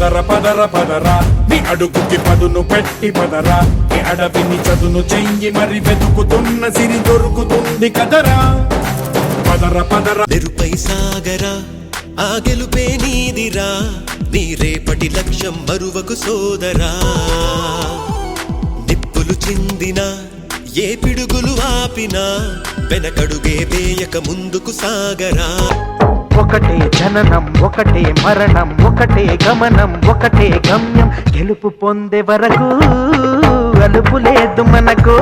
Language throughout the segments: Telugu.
పదర పదర పదరా నీ అడుగుకి పదును పెట్టి పదరా నీ అడవిని చదును చెయ్యి మరి వెతుకుతున్న సిరి దొరుకుతుంది కదరా పదర పదర నెరుపై సాగరా ఆ గెలుపే నీదిరా నీ రేపటి లక్ష్యం మరువకు సోదరా నిప్పులు చిందినా ఏ పిడుగులు ఆపినా వెనకడుగే వేయక ముందుకు సాగరా ఒకటే జననం ఒకటే మరణం ఒకటే గమనం ఒకటే గమ్యం గెలుపు పొందే వరకు అలుపు లేదు మనకు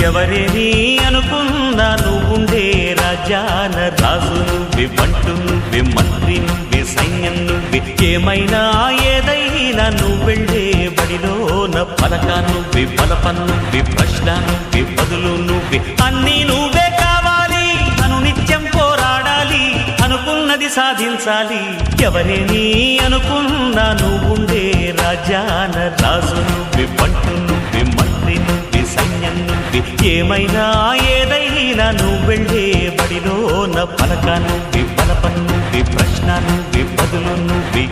ఎవరేని అనుకున్నా నువ్వుండే రాజాన రాజు నువ్వి బంటు నువ్వి మంత్రి నువ్వి సైన్యం నువ్వి ఏమైనా ఏదైనా నువ్వెళ్ళే బడిలోన పలక నువ్వి బలపం నువ్వి ప్రశ్న నువ్వి బదులు నువ్వి అన్నీ నువ్వే కావాలి అను నిత్యం పోరాడాలి అనుకున్నది సాధించాలి ఎవరేని అనుకున్నా నువ్వుండే రాజాన రాజు నువ్వి బంటు నువ్వి మంత్రి నువ్వి సైన్యం నువ్వి ఏమైనా ఏదైనా నువ్వెళ్ళే బడిలోన పలక నువ్వి బలపం నువ్వి ప్రశ్న నువ్వి బదులు నువ్వి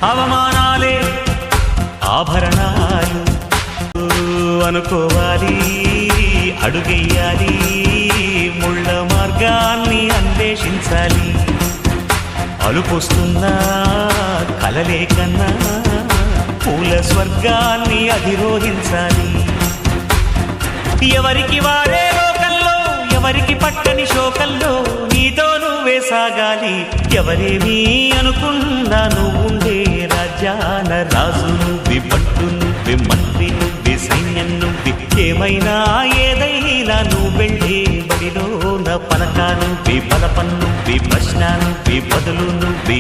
అవమానాలే ఆభరణాలు అనుకోవాలి అడుగెయ్యాలి ముళ్ళ మార్గాన్ని అన్వేషించాలి అలుపొస్తున్నా కలలే కన్నా పూల స్వర్గాన్ని అధిరోహించాలి ఎవరికి వారే లోకంలో ఎవరికి పట్టని శోకంలో నీతో నువ్వే సాగాలి ఎవరేమీ అనుకున్నా నువ్వుండే రాజాన రాజు నువ్వి బంటు నువ్వి మంత్రి నువ్వి సైన్యం నువ్వి ఏమైనా ఏదైనా నువ్వెళ్ళే బడిలోన పలక నువ్వి బలపం నువ్వి ప్రశ్న నువ్వి బదులు నువ్వి